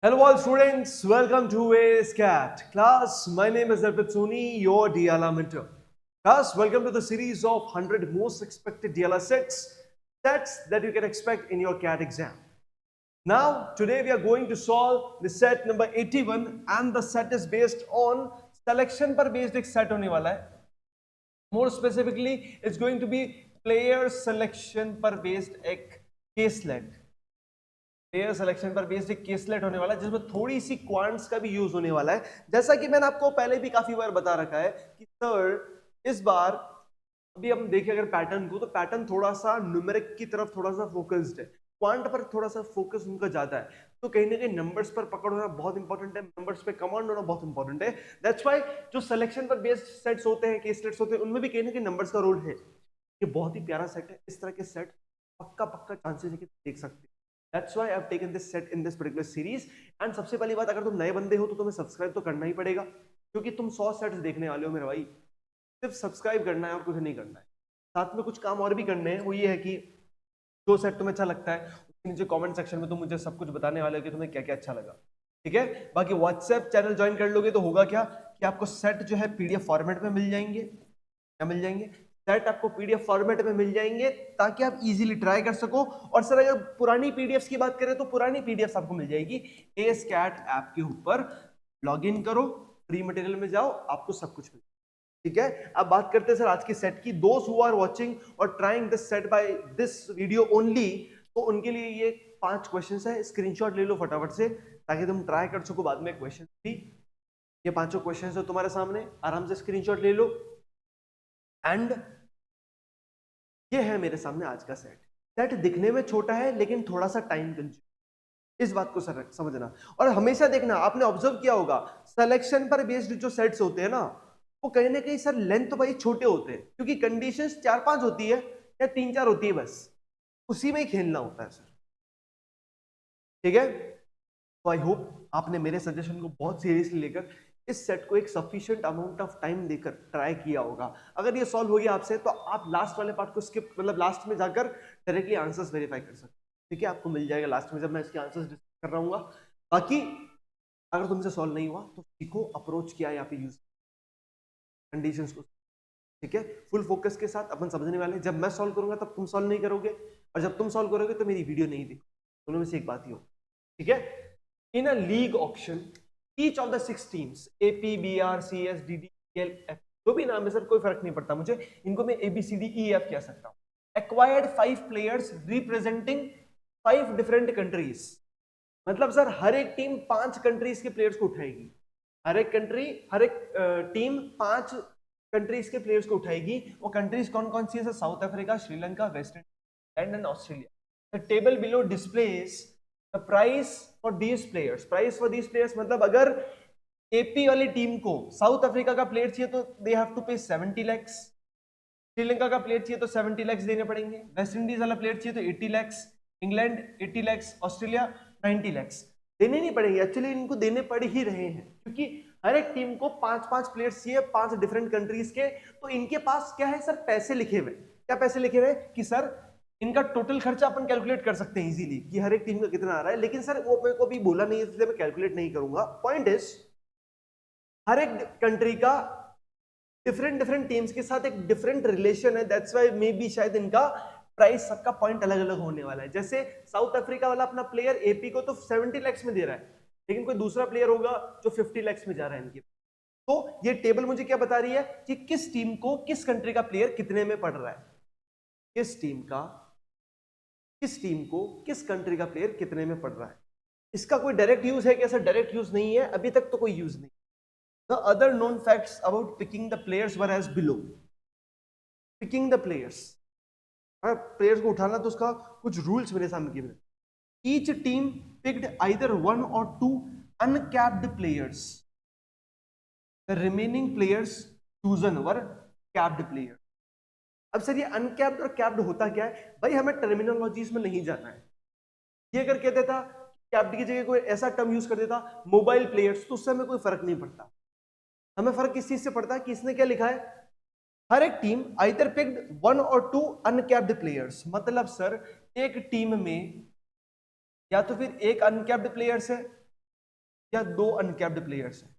Hello all students, welcome to ASCAT. Class, my name is Arpit Sir, your DILR mentor. Class, welcome to the series of 100 most expected DILR sets that you can expect in your CAT exam. Now, today we are going to solve the set number 81 and the set is based on selection पर based एक set होने वाला है. More specifically, it's going to be player selection पर based एक caselet. Player selection पर based एक caselet होने वाला है जिसमें थोड़ी सी क्वांट्स का भी यूज होने वाला है. जैसा कि मैंने आपको पहले भी काफी बार बता रखा है कि सर इस बार अभी हम देखें अगर पैटर्न को, तो पैटर्न थोड़ा सा न्यूमेरिक की तरफ थोड़ा सा फोकस्ड है, क्वांट पर थोड़ा सा फोकस उनका ज्यादा है. तो कहीं ना कहीं नंबर्स पर पकड़ होना बहुत इंपॉर्टेंट है, नंबर्स पे कमांड होना बहुत इंपॉर्टेंट है. दैट्स व्हाई जो सिलेक्शन पर बेस्ड सेट्स होते हैं, केसलेट्स होते हैं, उनमें भी कहीं ना कहीं नंबर्स का रोल है. ये बहुत ही प्यारा सेट है. इस तरह के सेट पक्का चांसेस है कि देख सकते हैं. That's why I've taken this set in this particular series. And सबसे पहली बात, अगर तुम नए बंदे हो तो तुम्हें सब्सक्राइब तो करना ही पड़ेगा, क्योंकि तुम 100 सेट्स देखने वाले हो मेरे भाई. सिर्फ सब्सक्राइब करना है और कुछ नहीं करना है. साथ में कुछ काम और भी करने हैं. वो ये है कि जो सेट तुम्हें अच्छा लगता है उसके नीचे कमेंट सेक्शन में तुम मुझे सब कुछ बताने वाले हो कि तुम्हें क्या क्या अच्छा लगा. ठीक है. बाकी व्हाट्सएप चैनल ज्वाइन कर लोगे तो होगा क्या कि आपको सेट जो है पीडीएफ फॉर्मेट में मिल जाएंगे. क्या मिल जाएंगे? सेट आपको पीडीएफ फॉर्मेट में मिल जाएंगे ताकि आप इजीली ट्राई कर सको. और सर अगर पुरानी पीडीएफ्स की बात करें तो पुरानी पीडीएफ्स आपको मिल जाएगी ASCAT ऐप के ऊपर. लॉगिन करो, फ्री मटेरियल में जाओ, आपको सब कुछ मिल. ठीक है. अब बात करते हैं सर आज की सेट की. दोस्त हु आर वाचिंग और trying this set by this video only, तो उनके लिए ये 5 क्वेश्चंस है. स्क्रीनशॉट ले लो फटाफट से ताकि तुम ट्राई कर सको बाद में क्वेश्चन भी. ये 5 क्वेश्चंस है तुम्हारे सामने, आराम से स्क्रीनशॉट ले लो. एंड ये है मेरे सामने आज का सेट. सेट दिखने में छोटा है लेकिन थोड़ा सा टाइम कंज्यूम, इस बात को सर समझना. और हमेशा देखना, आपने ऑब्जर्व किया होगा सिलेक्शन पर बेस्ड जो सेट्स होते हैं ना, वो कहीं ना कहीं सर लेंथ तो भाई छोटे होते हैं, क्योंकि कंडीशंस 4-5 होती है या 3-4 होती है, बस उसी में ही खेलना होता है सर. ठीक है. तो आई होप आपने मेरे सजेशन को बहुत सीरियसली लेकर इस सेट को एक सफिशिएंट अमाउंट ऑफ टाइम देकर ट्राई किया होगा. अगर ये सॉल्व हो गया आपसे तो आप लास्ट वाले पार्ट को स्किप, मतलब लास्ट में जाकर डायरेक्टली आंसर्स वेरीफाई कर सकते. ठीक है. आपको मिल जाएगा लास्ट में जब मैं इसके आंसर्स डिस्कस कर रहा हूँ. बाकी अगर तुमसे सॉल्व नहीं हुआ तो सीखो अप्रोच क्या है यहाँ पे यूज कंडीशंस को. ठीक है. फुल फोकस के साथ अपन समझने वाले हैं. जब मैं सॉल्व करूंगा तब तुम सॉल्व नहीं करोगे, और जब तुम सॉल्व करोगे तो मेरी वीडियो नहीं देखो. दोनों में से एक बात ही हो. ठीक है. In a league auction each of the 6 teams AP, BR, CS, DD, EL, F, जो भी नाम है सर कोई फर्क नहीं पड़ता मुझे, इनको मैं ABCDEF कह सकता हूँ. Acquired 5 players representing 5 different countries. मतलब सर हर एक टीम 5 कंट्रीज के प्लेयर्स को उठाएगी. हर एक टीम 5 कंट्रीज के प्लेयर्स को उठाएगी. वो कंट्रीज कौन कौन सी है sir? South Africa, Sri Lanka, West Indies and Australia. The table below displace the price for these players. Price for these players मतलब अगर एपी वाली टीम को साउथ अफ्रीका का प्लेयर चाहिए तो दे हैव टू पे 70 लाख. श्रीलंका का प्लेयर चाहिए तो 70 लाख देने पड़ेंगे. वेस्ट इंडीज वाला प्लेयर चाहिए तो 80 लाख. इंग्लैंड 80 लाख. ऑस्ट्रेलिया 90 लाख. देने नहीं पड़ेंगे, एक्चुअली इनको देने पड़ ही रहे हैं, क्योंकि हर एक टीम को 5-5 प्लेयर्स चाहिए 5 डिफरेंट कंट्रीज के. तो इनके पास क्या है सर? पैसे लिखे हुए. क्या पैसे लिखे हुए कि सर इनका टोटल खर्चा अपन कैलकुलेट कर सकते हैं इजीली कि हर एक टीम का कितना आ रहा है. लेकिन सर वो मेरे को भी बोला नहीं है, इसलिए मैं कैलकुलेट नहीं करूंगा. पॉइंट इज हर एक कंट्री का डिफरेंट टीम्स के साथ एक डिफरेंट रिलेशन है. दैट्स व्हाई मे बी शायद इनका प्राइस सबका पॉइंट अलग अलग होने वाला है. जैसे साउथ अफ्रीका वाला अपना प्लेयर एपी को तो 70 लाख में दे रहा है, लेकिन कोई दूसरा प्लेयर होगा जो 50 लाख में जा रहा है इनके. तो ये टेबल मुझे क्या बता रही है कि किस टीम को किस कंट्री का प्लेयर कितने में पड़ रहा है. किस टीम को किस कंट्री का प्लेयर कितने में पड़ रहा है. इसका कोई डायरेक्ट यूज है क्या सर? डायरेक्ट यूज नहीं है, अभी तक तो कोई यूज नहीं. The other known facts about picking the players were as below. Picking the players, players को उठाना तो उसका कुछ रूल्स मेरे सामने given. Each team picked either 1 or 2 uncapped players. The remaining players chosen were capped players. अब sir ये uncapped और कैप्ड होता क्या है भाई? हमें टर्मिनोलॉजीज में नहीं जाना है. ये अगर कह देता कैप्ड की जगह कोई ऐसा टर्म यूज कर देता मोबाइल प्लेयर्स, तो उससे हमें कोई फर्क नहीं पड़ता. हमें फर्क किस चीज से पड़ता है कि इसने क्या लिखा है? हर एक team either picked 1 or 2 uncapped players. मतलब सर एक टीम में या तो फिर एक अनकैप्ड प्लेयर्स है या 2 अनकैप्ड प्लेयर्स हैं,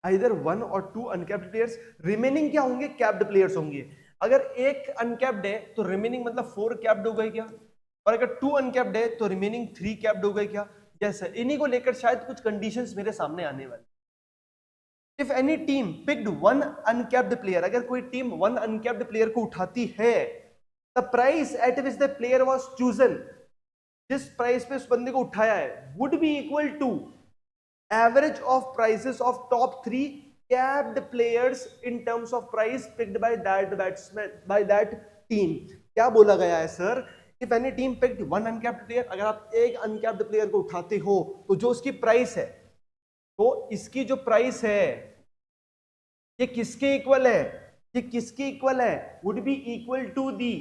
आइदर 1 और 2 अनकैप्ड प्लेयर्स, रिमेनिंग क्या होंगे, कैप्ड प्लेयर्स होंगे। अगर एक अनकैप्ड है तो रिमेनिंग मतलब 4 कैप्ड हो गए क्या, और अगर 2 अनकैप्ड है तो रिमेनिंग 3 कैप्ड हो गए क्या। यस सर, इन्हीं को लेकर शायद कुछ कंडीशंस मेरे सामने आने वाली। If any team picked 1 uncapped player, अगर कोई टीम 1 अनकैप्ड प्लेयर को उठाती है, the price at which the player was chosen, जिस प्राइस पे उस बंदे को उठाया है, would be equal to average of prices of top 3 capped players in terms of price picked by that batsman by that team. क्या बोला गया है sir, if any team picked 1 uncapped player, अगर आप एक अनकैप्ड प्लेयर को उठाते हो तो जो उसकी प्राइस है, तो इसकी जो प्राइस है ये किसके इक्वल है, ये किसके इक्वल है, would be equal to the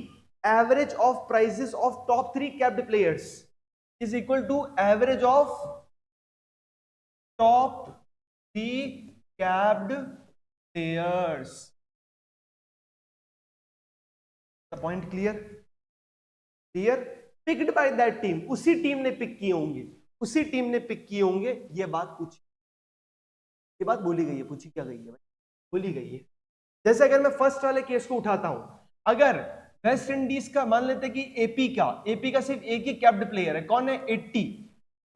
average of prices of top 3 capped players is equal to average of top 3 capped players. The point clear, clear, picked by that team, उसी team ने pick किए होंगे, उसी team ने pick किए होंगे। ये बात पूछी, ये बात बोली गई है, पूछी क्या गई है भाई, बोली गई है। जैसे अगर मैं फर्स्ट वाले केस को उठाता हूं, अगर वेस्ट इंडीज का मान लेते हैं कि एपी का सिर्फ एक ही कैप्ड प्लेयर है, कौन है, 80,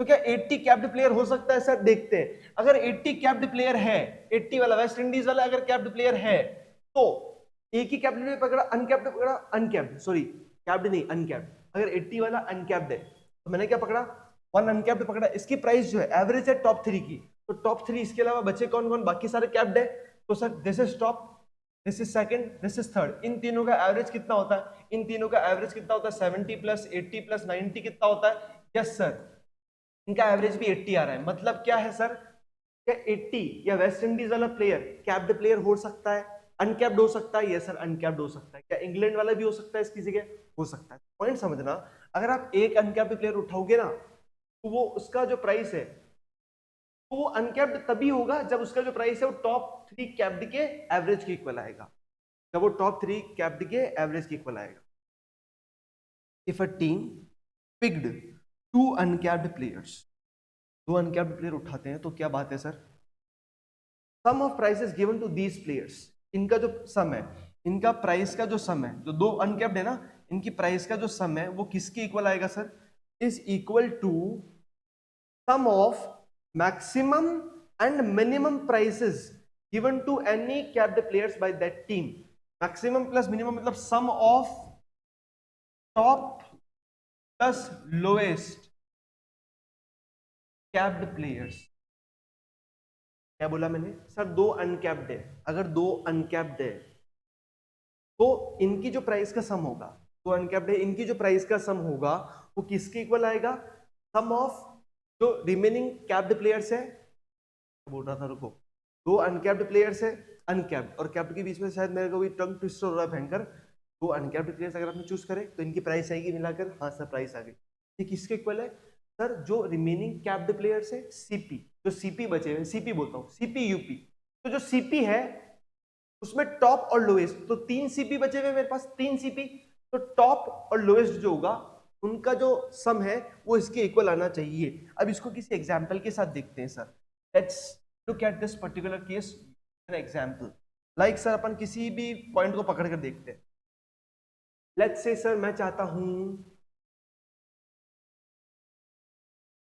तो क्या 80 कैप्ड प्लेयर हो सकता है सर, देखते हैं। अगर 80 कैप्ड प्लेयर है, 80 वाला वेस्ट इंडीज वाला अगर कैप्ड प्लेयर है, तो एक ही कैप्ड प्लेयर पकड़ा, अनकैप्ड पकड़ा, अनकैप्ड सॉरी कैप्ड नहीं अनकैप्ड, अगर 80 वाला अनकैप्ड है तो मैंने क्या पकड़ा, 1 अनकैप्ड पकड़ा। इसकी प्राइस जो है एवरेज है टॉप 3 की, तो टॉप 3 इसके अलावा बचे कौन कौन, बाकी सारे कैप्ड है, तो sir this is top, this is second, this is third. इन तीनों का एवरेज कितना होता है, इन तीनों का एवरेज कितना होता है, 70 प्लस 80 प्लस 90 कितना होता है, यस सर, इनका एवरेज भी 80 आ रहा है। मतलब क्या है सर, क्या 80 या वेस्ट इंडीज वाला प्लेयर कैप्ड प्लेयर हो सकता है, अनकैप्ड हो सकता है, यस सर अनकैप्ड हो सकता है। क्या इंग्लैंड वाला भी हो सकता है इसकी जगह, हो सकता है। पॉइंट समझना, अगर आप एक अनकैप्ड प्लेयर उठाओगे ना, तो वो उसका जो प्राइस है, तो वो अनकैप्ड तभी होगा जब उसका जो प्राइस है वो टॉप 3 कैप्ड के एवरेज के इक्वल आएगा, जब वो टॉप 3 कैप्ड के एवरेज के इक्वल आएगा। If a team picked 2 uncapped players, 2 uncapped player उठाते हैं, तो क्या बात है sir, sum of prices given to these players, इनका जो सम है, इनका प्राइस का जो सम है, जो 2 अनकैप्ड है ना, इनकी प्राइस का जो सम है वो किसके इक्वल आएगा sir, is equal to sum of maximum and minimum prices given to any capped players by that team. Maximum plus minimum मतलब sum of top plus lowest capped players. क्या बोला मैंने सर, 2 अनकैप्ड है, अगर 2 uncapped है तो इनकी जो प्राइस का सम होगा, 2 अनकैप्ड है, इनकी जो प्राइस का सम होगा वो किसके इक्वल आएगा, सम ऑफ जो रिमेनिंग कैप्ड प्लेयर्स है, बोल रहा था रुको, 2 अनकैप्ड प्लेयर्स है, अनकैप्ड और कैप्ड के बीच में शायद मेरे को भी टंग ट्विस्टर हो रहा है भयंकर। 2 अनकैप्ड प्लेयर्स अगर आपने चूज करे तो इनकी प्राइस आएगी मिलाकर, हाँ सर प्राइस आ गई। ये किसके इक्वल है सर, जो रिमेनिंग कैप्ड प्लेयर्स है, सीपी, जो सीपी बचे हुए, सीपी बोलता हूँ, सीपी यूपी, तो जो सीपी है उसमें टॉप और लोएस्ट, तो 3 सीपी बचे हुए मेरे पास, 3 सीपी, तो टॉप और लोएस्ट जो होगा उनका जो सम है वो इसके इक्वल आना चाहिए। अब इसको किसी एग्जांपल के साथ देखते हैं sir, let's look at this particular case an example. Like sir अपन किसी भी पॉइंट को पकड़ कर देखते हैं, लेट्स से सर मैं चाहता हूं,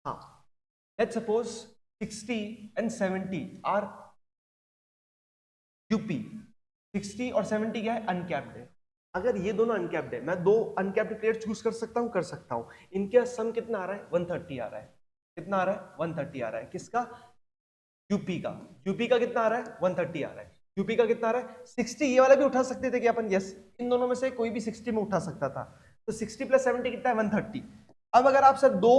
हाँ let's suppose 60 and 70 are UP, 60 और 70 क्या है, अनकैप्ड है। अगर ये दोनों अनकैप्ड है, मैं 2 अनकैप्ड प्लेयर चूज कर सकता हूं, कर सकता हूं। इनका सम कितना आ रहा है, 130 आ रहा है, कितना आ रहा है, 130 आ रहा है, किसका, यूपी का, यूपी का कितना आ रहा है, 130 आ रहा है, यूपी का कितना आ रहा है, 60। ये वाला भी उठा सकते थे कि अपन, यस इन दोनों में से कोई भी 60 में उठा सकता था, तो 60 प्लस 70 कितना है, 130। अब अगर आप सर 2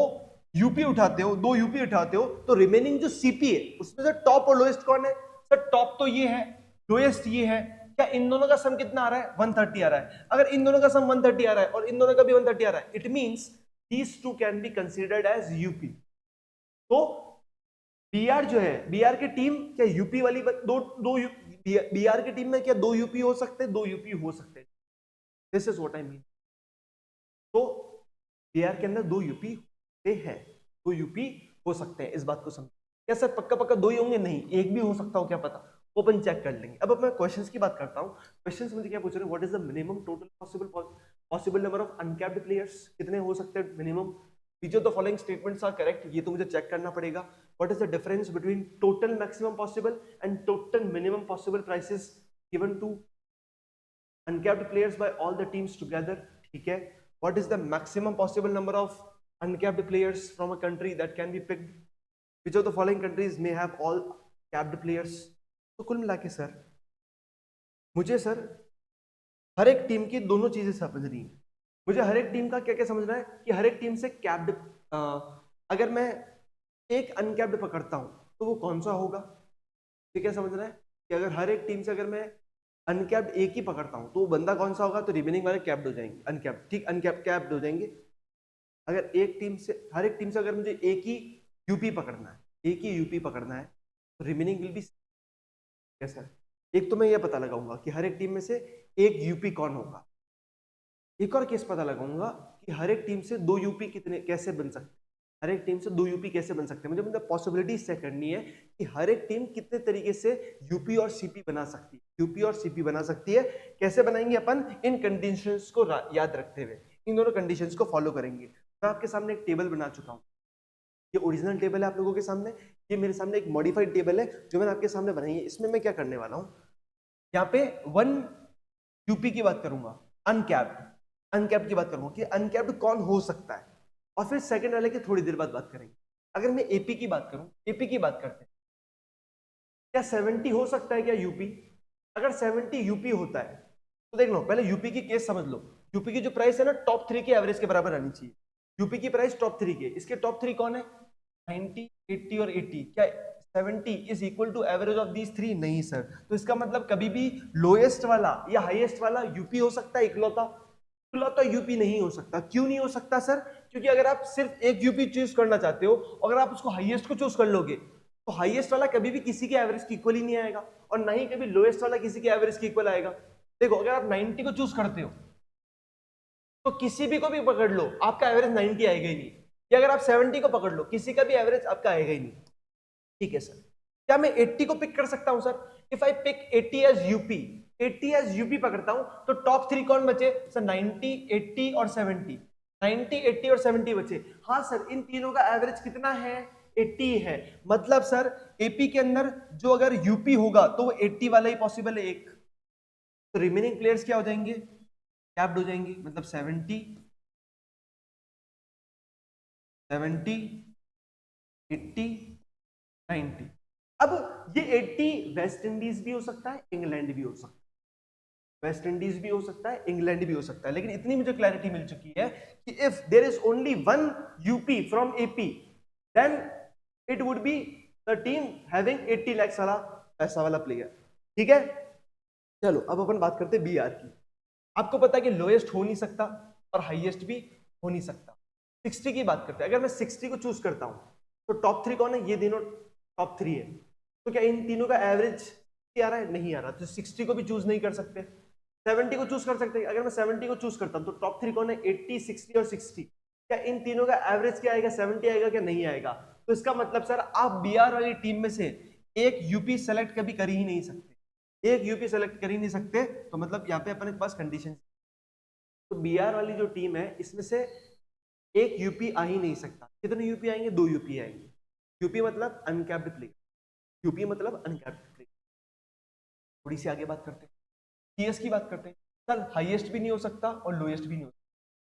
यूपी उठाते हो, 2 यूपी उठाते हो, तो रिमेनिंग जो सीपी है उसमें से टॉप और लोएस्ट कौन है सर, टॉप तो ये है, लोएस्ट ये है, क्या इन दोनों का सम कितना आ रहा है, 130 आ रहा है। अगर इन दोनों का सम 130 आ रहा है और इन दोनों का भी 130 आ रहा है, it means these two can be considered as UP. तो बीआर जो है, बीआर की टीम क्या यूपी वाली, दो बीआर की टीम में क्या 2 यूपी हो सकते हैं, 2 यूपी हो सकते हैं, this is what I mean. तो बीआर के अंदर 2 यूपी होते हैं, 2 यूपी हो सकते हैं, इस बात को समझ। क्या सर पक्का पक्का 2 ही होंगे? नहीं, एक भी हो सकता हो, क्या पता, ओपन चेक कर लेंगे। अब मैं क्वेश्चंस की बात करता हूँ। क्वेश्चंस मुझे क्या पूछ रहे हैं, what is the minimum total possible number of uncapped players, कितने हो सकते हैं minimum. Which of the following statements are correct, ये तो मुझे चेक करना पड़ेगा। What is the difference between total maximum possible and total minimum possible prices given to uncapped players by all the teams together, ठीक है। What is the maximum possible number of uncapped players from a country that can be picked? Which of the following countries may have all capped players? तो कुल मिला के sir मुझे sir हर एक team की दोनों चीजें समझनी है। मुझे हर एक टीम का क्या क्या समझना है कि हर एक टीम से कैप्ड, अगर मैं एक अनकैप्ड पकड़ता हूं तो वो कौन सा होगा, ये क्या समझना है कि अगर हर एक टीम से अगर मैं अनकैप्ड एक ही पकड़ता हूं तो वो बंदा कौन सा होगा, तो रिमेनिंग वाले कैप्ड हो जाएंगे, अनकैप्ड, ठीक, अनकैप्ड कैप्ड हो जाएंगे। अगर एक टीम से, हर एक टीम से अगर मुझे एक ही यूपी पकड़ना है, एक ही यूपी पकड़ना है, तो रिमेनिंग विल बी कैसा। एक तो मैं ये पता लगाऊंगा कि हर एक टीम में से एक यूपी कौन होगा। एक और केस पता लगाऊंगा कि हर एक टीम से 2 यूपी कितने कैसे बन सकते हैं, हर एक टीम से 2 यूपी कैसे बन सकते हैं। मुझे मतलब पॉसिबिलिटी चेक करनी है कि हर एक टीम कितने तरीके से यूपी और सीपी बना सकती है, यूपी और सीपी बना सकती है। कैसे बनाएंगे अपन, इन कंडीशंस को याद रखते हुए, इन दोनों कंडीशंस को फॉलो करेंगे। मैं आपके सामने एक टेबल बना चुका हूं, ये ओरिजिनल टेबल है आप लोगों के सामने, ये मेरे सामने एक मॉडिफाइड टेबल है जो मैंने आपके सामने बनाई है। इसमें मैं क्या करने वाला हूं, यहाँ पे 1 यूपी की बात करूंगा, अनकैप्ड, अनकैप्ड की बात करूंगा कि अनकैप्ड कौन हो सकता है, और फिर सेकंड वाले की थोड़ी देर बाद बात करेंगे। अगर मैं एपी की बात करूं, एपी की बात करते हैं, क्या 70 हो सकता है क्या यूपी? अगर 70 यूपी होता है तो देख लो, पहले यूपी की केस समझ लो। यूपी की जो प्राइस है ना, टॉप 3 के एवरेज के बराबर आनी चाहिए। यूपी की प्राइस टॉप 3 के, इसके टॉप 3 कौन है, 90, 80 और 80। क्या 70 is equal to average of these 3? नहीं सर। तो इसका मतलब कभी भी लोएस्ट वाला या हाईएस्ट वाला यूपी हो सकता है इकलौता, इकलौता यूपी नहीं हो सकता। क्यों नहीं हो सकता सर? क्योंकि अगर आप सिर्फ एक यूपी चूज करना चाहते हो, अगर आप उसको हाईएस्ट को चूज कर लोगे तो हाईएस्ट वाला कभी भी किसी के एवरेज की इक्वल ही नहीं आएगा, और ना ही कभी लोएस्ट वाला किसी के एवरेज की इक्वल आएगा। देखो, अगर आप 90 को चूज करते हो तो किसी भी को भी पकड़ लो, आपका एवरेज 90 आएगा ही नहीं। या अगर आप 70 को पकड़ लो, किसी का भी एवरेज आपका आएगा ही नहीं। ठीक है सर। क्या मैं 80 को पिक कर सकता हूं sir? If I pick 80 as UP, 80 as UP पकड़ता हूं तो टॉप 3 कौन बचे सर? 90, 80 और 70। 90, 80 और 70 बचे। हाँ सर, इन तीनों का एवरेज कितना है? 80 है। मतलब सर एपी के अंदर जो अगर यूपी होगा तो वो 80 वाला ही पॉसिबल है एक। तो रिमेनिंग प्लेयर्स क्या हो जाएंगे? कैप्ड हो जाएंगे। मतलब 70, 70, 80, 90। अब ये 80 वेस्ट इंडीज भी हो सकता है, इंग्लैंड भी हो सकता है, वेस्ट इंडीज भी हो सकता है, इंग्लैंड भी हो सकता है। लेकिन इतनी मुझे क्लैरिटी मिल चुकी है कि if there is only 1 UP from AP, then it would be the team having 80 lakhs वाला पैसा वाला प्लेयर। ठीक है, चलो अब अपन बात करते हैं बीआर की। आपको पता है कि लोएस्ट हो नहीं सकता और हाईएस्ट भी हो नहीं सकता। 60 की बात करते हैं। अगर मैं 60 को चूज करता हूं तो टॉप 3 कौन है? ये तीनों टॉप 3 है। तो क्या इन तीनों का एवरेज आ रहा है? नहीं आ रहा। तो 60 को भी चूज नहीं कर सकते। 70 को चूज कर सकते हैं। अगर मैं 70 को चूज करता हूं तो टॉप 3 कौन है? 80, 60 और 60। क्या इन तीनों का एवरेज क्या आएगा? 70 आएगा क्या? नहीं आएगा। तो इसका मतलब सर आप बीआर वाली टीम में से एक यूपी सेलेक्ट कभी कर ही नहीं सकते, एक यूपी सेलेक्ट कर ही नहीं सकते। तो मतलब यहाँ पे अपने पास कंडीशन, तो बीआर वाली जो टीम है इसमें से एक यूपी आ ही नहीं सकता। कितने यूपी आएंगे? 2 यूपी आएंगे। यूपी मतलब अनकैप्ड प्लेयर, यूपी मतलब अनकैप्ड प्लेयर। थोड़ी सी आगे बात करते हैं, टीएस की बात करते हैं। सर हाईएस्ट भी नहीं हो सकता और लोएस्ट भी नहीं हो सकता।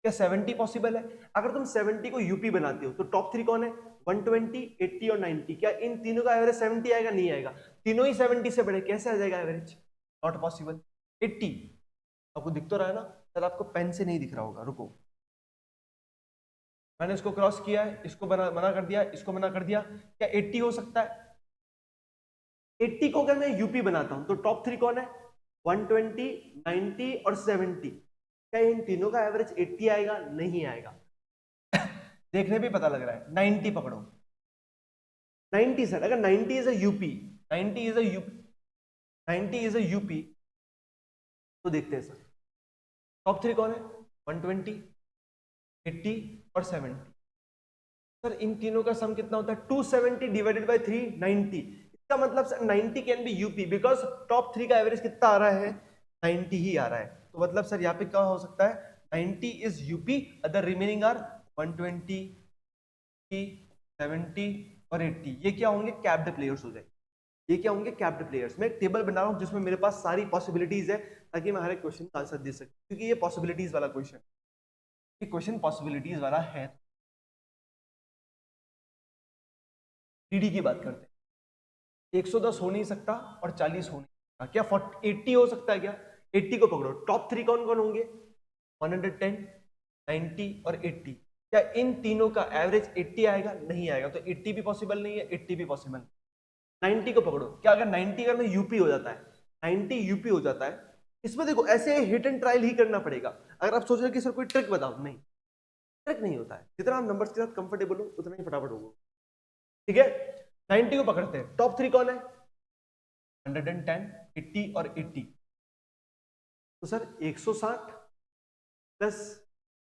क्या 70 पॉसिबल है? अगर तुम 70 को यूपी बनाते हो तो टॉप 3 कौन है? 120, 80 और 90। क्या इन तीनों का एवरेज 70 आएगा? नहीं आएगा। तीनों ही 70 से बड़े, कैसे आ जाएगा एवरेज? Not possible. 80 आपको दिख तो रहा है ना सर? आपको पेन से नहीं दिख रहा होगा, रुको। मैंने इसको क्रॉस किया है, इसको मना कर दिया, इसको मना कर दिया। क्या 80 हो सकता है? 80 को अगर मैं यूपी बनाता हूं तो टॉप 3 कौन है? 120, 90 और 70। क्या इन तीनों का एवरेज 80 आएगा? नहीं आएगा। देखने पे पता लग रहा है। 90 पकड़ो, 90 सर। अगर 90 is a UP, 90 is a UP, 90 is a UP, तो देखते हैं सर टॉप 3 कौन है? 120, 80 और 70। सर इन तीनों का सम कितना होता है 270 डिवाइडेड बाय 3 90। इसका मतलब sir 90 can be UP because top 3 का एवरेज कितना आ रहा है 90 ही आ रहा है। तो मतलब सर यहाँ पे क्या हो सकता है 90 is UP, other remaining are 120 70 और 80। ये क्या होंगे कैप्ड प्लेयर्स हो जाएंगे। ये क्या होंगे कैप्ड प्लेयर्स। मैं एक टेबल बना रहा हूँ जिसमें मेरे पास सारी पॉसिबिलिटीज है ताकि मैं हर एक क्वेश्चन का आंसर दे सकूं, क्योंकि ये पॉसिबिलिटीज वाला क्वेश्चन, ये क्वेश्चन पॉसिबिलिटीज वाला है। डी की बात करते हैं 110 हो नहीं सकता और 40 हो नहीं सकता, क्या 80 हो सकता है क्या? 80 को पकड़ो। टॉप 3 कौन कौन होंगे 110 90 और 80। क्या इन तीनों का एवरेज 80 आएगा? नहीं आएगा, तो 80 भी पॉसिबल नहीं है, 80 भी पॉसिबल नहीं। 90 को पकड़ो, क्या अगर 90 अगर यूपी हो जाता है, 90 यूपी हो जाता है, इसमें देखो ऐसे हिट एंड ट्रायल ही करना पड़ेगा। अगर आप सोच रहे हो कि सर कोई ट्रिक बताओ, नहीं, ट्रिक नहीं होता है। जितना आप नंबर्स के साथ कंफर्टेबल हो उतना ही फटाफट होगा। ठीक है, 90 को पकड़ते हैं। टॉप 3 कौन है 110 80 और 80। तो सर 160 प्लस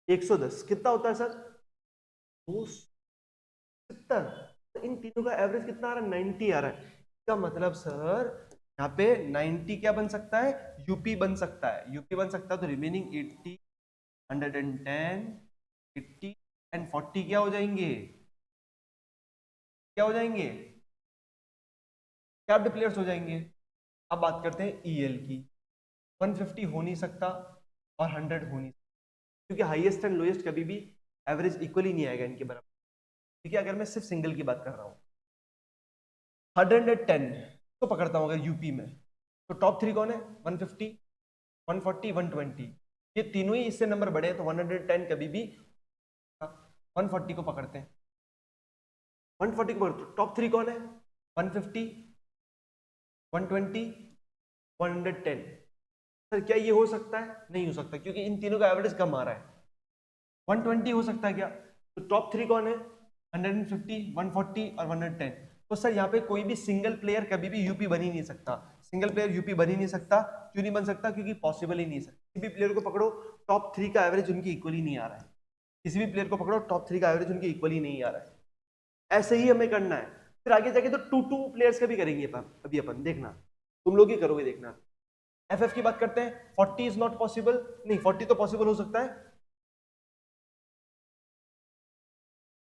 110 कितना होता है सर 270। तो इन तीनों का एवरेज कितना आ रहा है 90 आ रहा है। इसका मतलब सर यहाँ पे 90 क्या बन सकता है यूपी बन सकता है, यूपी बन सकता है। तो रिमेनिंग 80 110 80 एंड 40 क्या हो जाएंगे, क्या हो जाएंगे कैप्ड प्लेयर्स हो जाएंगे। अब बात करते हैं ईएल की। 150 हो नहीं सकता और 100 हो नहीं सकता, क्योंकि हाईएस्ट एंड लोएस्ट कभी भी एवरेज इक्वली नहीं आएगा इनके बराबर। ठीक है, अगर मैं सिर्फ सिंगल की बात कर रहा हूँ 110 को पकड़ता हूँ अगर यूपी में, तो टॉप 3 कौन है 150 140 120। ये तीनों ही इससे नंबर बड़े हैं, तो 110 कभी भी 140 को पकड़ते हैं। 140 को पकड़ते, टॉप 3 कौन है 150 120 110। सर क्या ये हो सकता है? नहीं हो सकता, क्योंकि इन तीनों का एवरेज कम आ रहा है। 120 हो सकता है क्या? तो टॉप 3 कौन है 150 140 और 110। तो सर यहाँ पे कोई भी सिंगल प्लेयर कभी भी यूपी बन ही नहीं सकता। सिंगल प्लेयर यूपी बन ही नहीं सकता। क्यों नहीं बन सकता? क्योंकि पॉसिबल ही नहीं है। किसी भी प्लेयर को पकड़ो टॉप 3 का एवरेज उनकी इक्वली नहीं आ रहा है। किसी भी प्लेयर को पकड़ो टॉप 3 का एवरेज उनकी इक्वली नहीं आ रहा है। ऐसे ही हमें करना है। फिर आगे जाके तो 2 प्लेयर्स का भी करेंगे अभी अपन, देखना तुम लोग ही करोगे, देखना। एफएफ की बात करते हैं 40 इज नॉट पॉसिबल, नहीं 40 तो पॉसिबल हो सकता है,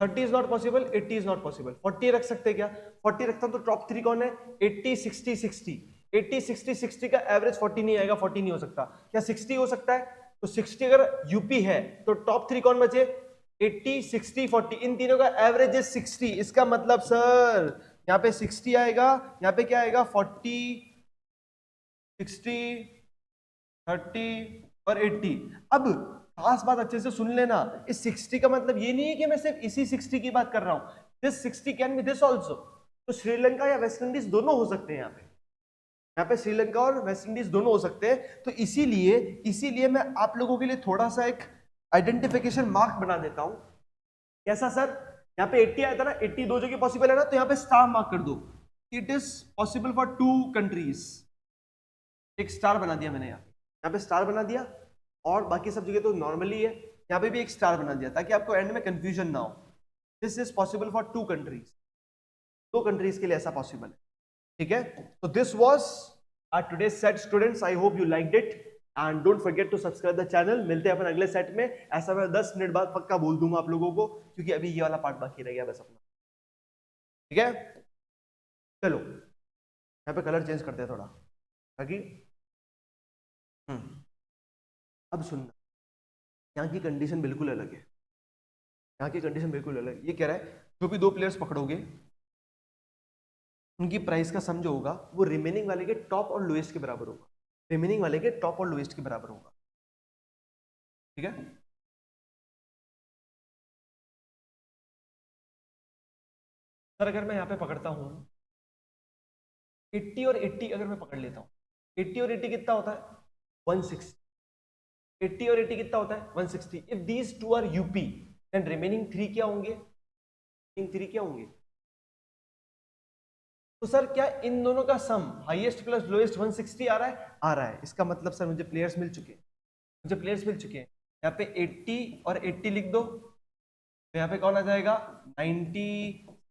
30 is not possible, 80 is not possible. 40 रख सकते हैं क्या? 40 रखता हूं तो टॉप 3 कौन है 80 60 60। 80 60 60 का एवरेज 40 नहीं आएगा, 40 नहीं हो सकता। क्या 60 हो सकता है? तो 60 अगर यूपी है तो टॉप 3 कौन बचे 80 60 40। इन तीनों का एवरेज है 60। इसका मतलब सर यहाँ पे 60 आएगा, यहाँ पे क्या आएगा 40 60 30 और 80। अब खास बात अच्छे से सुन लेना, इस 60 का मतलब ये नहीं है कि मैं सिर्फ इसी 60 की बात कर रहा हूं। This 60 can be this also. तो श्रीलंका या वेस्ट इंडीज दोनों हो सकते हैं यहाँ पे श्रीलंका और वेस्ट इंडीज दोनों हो सकते हैं। तो इसीलिए मैं आप लोगों के लिए थोड़ा सा एक आइडेंटिफिकेशन मार्क बना देता हूं। कैसा सर? यहाँ पे 80 आया था ना, 80 दो जगह पॉसिबल है ना, तो यहाँ पे स्टार मार्क कर दो। It is possible for 2 countries. एक स्टार बना दिया मैंने, यहाँ पे स्टार बना दिया, और बाकी सब जगह तो नॉर्मली है, यहाँ पे भी एक स्टार बना दिया ताकि आपको एंड में कंफ्यूजन ना हो। This is possible for 2 countries, 2 countries के लिए ऐसा पॉसिबल है। ठीक है, तो this was our today's set students. I hope you liked it and don't forget to subscribe the channel. मिलते हैं अपन अगले सेट में। ऐसा मैं 10 मिनट बाद पक्का बोल दूंगा आप लोगों को, क्योंकि अभी ये वाला पार्ट बाकी रह गया बस अपना। ठीक है, चलो यहाँ पे कलर चेंज करते हैं थोड़ा ताकि अब सुनना, यहाँ की कंडीशन बिल्कुल अलग है। यहाँ की कंडीशन बिल्कुल अलग है। ये कह रहा है जो भी 2 प्लेयर्स पकड़ोगे उनकी प्राइस का सम जो होगा वो रिमेनिंग वाले के टॉप और लोएस्ट के बराबर होगा। रिमेनिंग वाले के टॉप और लोएस्ट के बराबर होगा। ठीक है, सर अगर मैं यहाँ पे पकड़ता हूँ 80 और 80, अगर मैं पकड़ लेता हूँ 80 और 80 कितना होता है 160। 80 और 80 कितना होता है 160। If these two are UP then remaining 3 क्या होंगे, रिमेनिंग 3 क्या होंगे? तो सर क्या इन दोनों का सम हाईएस्ट प्लस लोएस्ट 160 आ रहा है? आ रहा है। इसका मतलब सर मुझे प्लेयर्स मिल चुके हैं, मुझे प्लेयर्स मिल चुके हैं। यहाँ पे 80 और 80 लिख दो, तो यहाँ पे कौन आ जाएगा 90,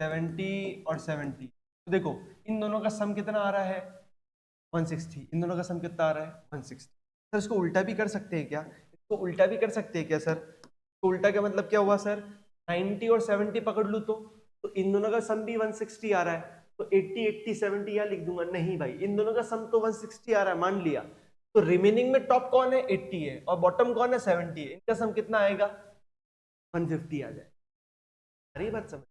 70 और 70। तो देखो इन दोनों का सम कितना आ रहा है 160, इन दोनों का सम कितना आ रहा है 160। सर इसको उल्टा भी कर सकते हैं क्या, इसको उल्टा भी कर सकते हैं क्या सर, तो उल्टा का मतलब क्या हुआ सर 90 और 70 पकड़ लूँ तो इन दोनों का सम भी 160 आ रहा है, तो 80 80 70 यहाँ लिख दूंगा, नहीं भाई इन दोनों का सम तो 160 आ रहा है मान लिया, तो रिमेनिंग में टॉप कौन है 80 है और बॉटम कौन है 70 है, इनका सम कितना आएगा 150 आ जाए। आ रही बात समझ,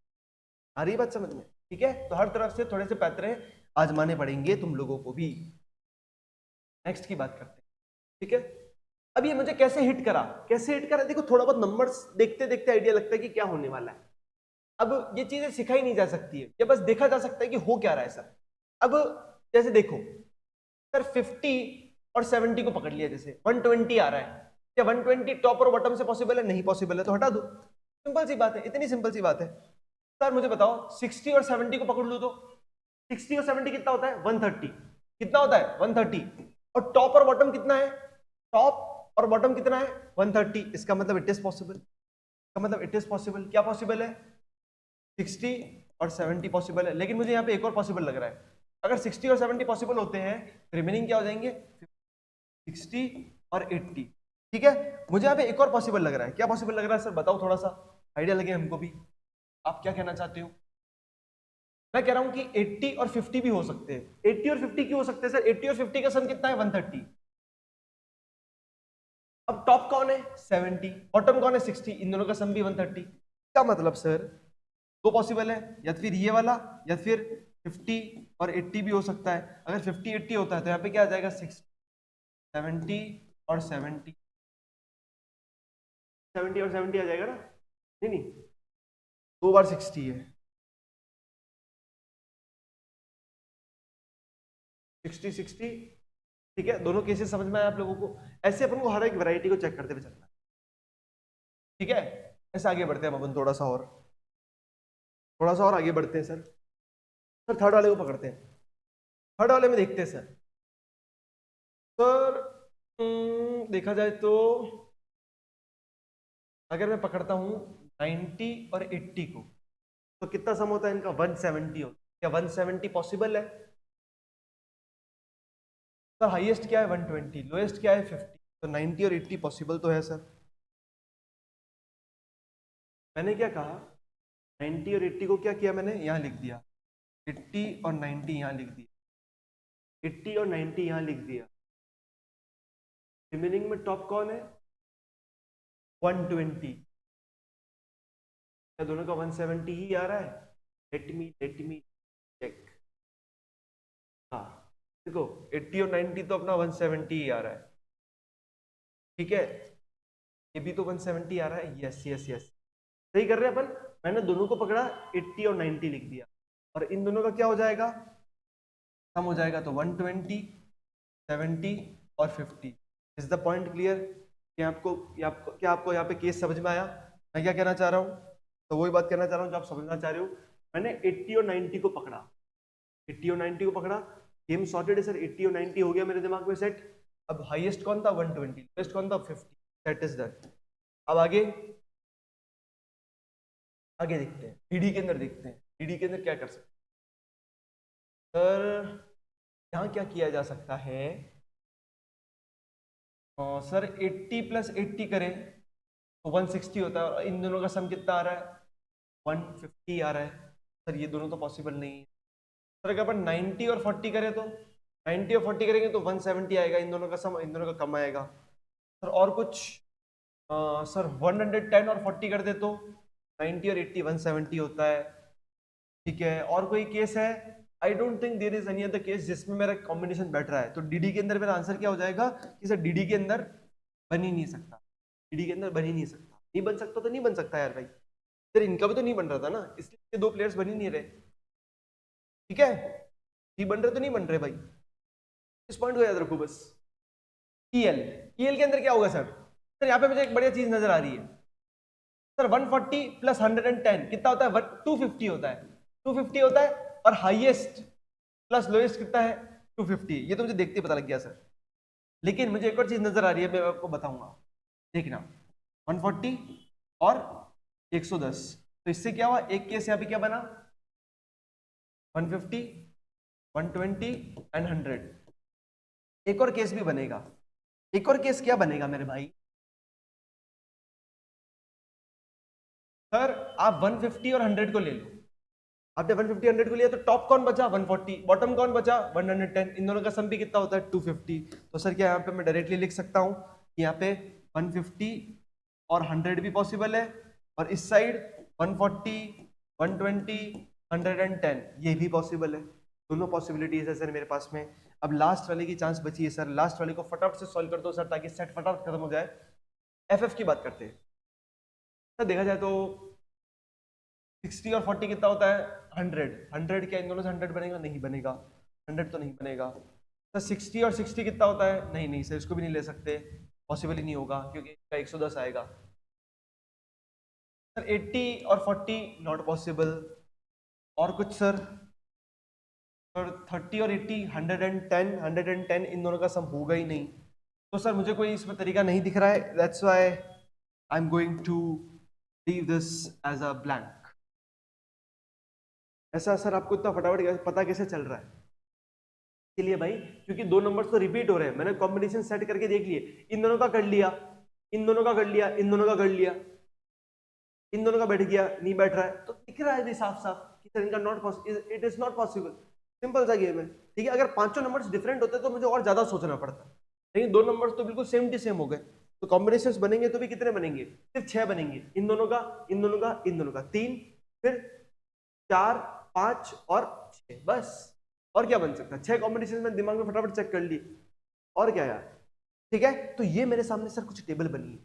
आ रही बात समझ में, ठीक है। तो हर तरफ से थोड़े से पैतरे आजमाने पड़ेंगे तुम लोगों को भी। नेक्स्ट की बात करते हैं, ठीक है। अब ये मुझे कैसे हिट करा, कैसे हिट करा, देखो थोड़ा बहुत नंबर्स देखते देखते आइडिया लगता है कि क्या होने वाला है। अब ये चीजें सिखाई नहीं जा सकती है, ये बस देखा जा सकता है कि हो क्या रहा है सर। अब जैसे देखो सर 50 और 70 को पकड़ लिया, जैसे 120 आ रहा है, क्या 120 टॉप और बॉटम से पॉसिबल है, नहीं पॉसिबल है तो हटा दो, सिंपल सी बात है, इतनी सिंपल सी बात है। सर मुझे बताओ 60 और 70 को पकड़ लूं तो 60 और 70 कितना होता है 130, कितना होता है 130, और टॉप और बॉटम कितना है, टॉप और बॉटम कितना है 130, इसका मतलब इट इज पॉसिबल, इसका मतलब इट इज पॉसिबल, क्या पॉसिबल है 60 और 70 पॉसिबल है। लेकिन मुझे यहाँ पे एक और पॉसिबल लग रहा है, अगर 60 और 70 पॉसिबल होते हैं रिमेनिंग क्या हो जाएंगे 60 और 80, ठीक है। मुझे यहाँ पे एक और पॉसिबल लग रहा है, क्या पॉसिबल लग रहा है सर बताओ, थोड़ा सा आइडिया लगे हमको भी, आप क्या कहना चाहते हो। मैं कह रहा हूं कि 80 और 50 भी हो सकते हैं। 80 और 50 क्यों हो सकते हैं सर, 80 और 50 का सम कितना है 130, अब टॉप कौन है 70, बॉटम कौन है 60, इन दोनों का सम भी 130, क्या मतलब सर दो पॉसिबल है, या फिर ये वाला या फिर 50 और 80 भी हो सकता है। अगर 50 80 होता है तो यहाँ पे क्या आ जाएगा 60 70 और 70, 70 और 70 आ जाएगा ना, नहीं नहीं दो बार 60 है, 60 60, ठीक है। दोनों केसेस समझ में आए आप लोगों को, ऐसे अपन को हर एक वैरायटी को चेक करते हुए चलना है, ठीक है। ऐसे आगे बढ़ते हैं अपन थोड़ा सा और आगे बढ़ते हैं सर। सर थर्ड वाले को पकड़ते हैं, थर्ड वाले में देखते हैं सर। सर देखा जाए तो अगर मैं पकड़ता हूं 90 और 80 को तो कितना सम होता है इनका 170 होता है, क्या 170 पॉसिबल है सर, हाईएस्ट क्या है 120, लोएस्ट क्या है 50, तो 90 और 80 पॉसिबल तो है सर। मैंने क्या कहा 90 और 80 को क्या किया मैंने यहाँ लिख दिया, 80 और 90 यहाँ लिख दिया, 80 और 90 यहाँ लिख दिया, रिमेनिंग में टॉप कौन है 120, क्या दोनों का 170 ही आ रहा है, लेट मी चेक, हाँ देखो 80 और 90 तो अपना 170 ही आ रहा है, ठीक है। ये भी तो 170 आ रहा है, यस यस यस सही कर रहे हैं अपन। मैंने दोनों को पकड़ा 80 और 90 लिख दिया, और इन दोनों का क्या हो जाएगा सम हो जाएगा, तो 120 70 और 50। इज द पॉइंट क्लियर, क्या आपको यहाँ पे केस समझ में आया, मैं क्या कहना चाह रहा हूँ, तो वही बात कहना चाह रहा हूँ जो आप समझना चाह रहे हो। मैंने 80 और 90 को पकड़ा, 80 और 90 को पकड़ा, गेम सॉर्टेड है सर, 80 और 90 हो गया मेरे दिमाग में सेट। अब हाईएस्ट कौन था 120, लोएस्ट कौन था 50, दैट इज दैट। अब आगे देखते हैं, डीडी के अंदर देखते हैं, डीडी के अंदर क्या कर सकते हैं सर। यहाँ क्या किया जा सकता है सर 80 प्लस 80 करें तो 160 होता है, और इन दोनों का सम कितना आ रहा है 150 आ रहा है सर, ये दोनों तो पॉसिबल नहीं है सर। अगर अपन 90 और 40 करें तो 90 और 40 करेंगे तो 170 आएगा, इन दोनों का सम इन दोनों का कम आएगा सर। और कुछ सर 110 और 40 कर दे तो 90 और 80 170 होता है, ठीक है। और कोई केस है, I don't think there is any other case जिसमें मेरा कॉम्बिनेशन बैठ रहा है, तो डीडी के अंदर मेरा आंसर क्या हो जाएगा कि सर डीडी के अंदर बन ही नहीं सकता, डीडी के अंदर बन ही नहीं सकता, नहीं बन सकता तो नहीं बन सकता यार भाई, सर इनका भी तो नहीं बन रहा था ना, इसलिए दो प्लेयर्स बन ही नहीं रहे, ठीक है। नहीं बन रहे तो नहीं बन रहे भाई, इस पॉइंट को याद रखो बस। ईएल के अंदर क्या होगा सर यहाँ पे मुझे एक बढ़िया चीज नजर आ रही है सर, 140 प्लस 110 कितना होता है 250 होता है, 250 होता है, और हाईएस्ट प्लस लोएस्ट कितना है 250, ये तो मुझे देखते ही पता लग गया सर। लेकिन मुझे एक और चीज नजर आ रही है, मैं आपको बताऊंगा, देखना 140 और 110। तो इससे क्या हुआ, एक केस यहाँ पे क्या बना, 150, 120 एंड 100। एक और केस भी बनेगा। एक और केस क्या बनेगा मेरे भाई, सर आप 150 और 100 को ले लो। आपने 150 100 को लिया तो टॉप कौन बचा, 140, बॉटम कौन बचा, 110। इन दोनों का सम भी कितना होता है, 250। तो सर क्या यहाँ पे मैं डायरेक्टली लिख सकता हूँ कि यहाँ पे 150 और 100 भी पॉसिबल है, और इस साइड 140, 120, 110 ये भी पॉसिबल है। दोनों पॉसिबिलिटीज है सर मेरे पास में। अब लास्ट वाले की चांस बची है सर, लास्ट वाले को फटाफट से सॉल्व कर दो सर, ताकि सेट फटाफट खत्म हो जाए। एफ की बात करते हैं सर। देखा जाए तो 60 और 40 कितना होता है, 100। 100 क्या इन दोनों से 100 बनेगा, नहीं बनेगा। 100 तो नहीं बनेगा सर। 60 और 60 कितना होता है, नहीं नहीं सर, इसको भी नहीं ले सकते, पॉसिबल ही नहीं होगा, क्योंकि इसका 110 आएगा सर। 80 और 40 नॉट पॉसिबल। और कुछ सर, सर 30 और 80, 110, 110 इन दोनों का सम होगा ही नहीं। तो सर मुझे कोई इसमें तरीका नहीं दिख रहा है, that's why I am going to leave this as a blank. ऐसा सर आपको इतना फटाफट पता कैसे चल रहा है, के लिए भाई, क्योंकि दो नंबर्स तो रिपीट हो रहे हैं, मैंने कॉम्बिनेशन सेट करके देख लिए, इन दोनों का कर लिया, इन दोनों का कर लिया, इन दोनों का कर लिया, इन दोनों का बैठ गया, नहीं बैठ रहा है, तो दिख रहा है साफ साफ कि सर इनका not possible, it is not possible. Simple सा गेम है, ठीक है। अगर पांचों नंबर्स डिफरेंट होते तो मुझे और ज्यादा सोचना पड़ता, लेकिन दो नंबर्स तो बिल्कुल सेम टू सेम हो गए। तो कॉम्बिनेशंस बनेंगे तो भी कितने बनेंगे, सिर्फ 6 बनेंगे, इन दोनों का, इन दोनों का, इन दोनों का 3, फिर 4, 5 और 6, बस। और क्या बन सकता है, 6 कॉम्बिनेशन में दिमाग में फटाफट चेक कर ली, और क्या यार, ठीक है। तो ये मेरे सामने सर कुछ टेबल बनी है,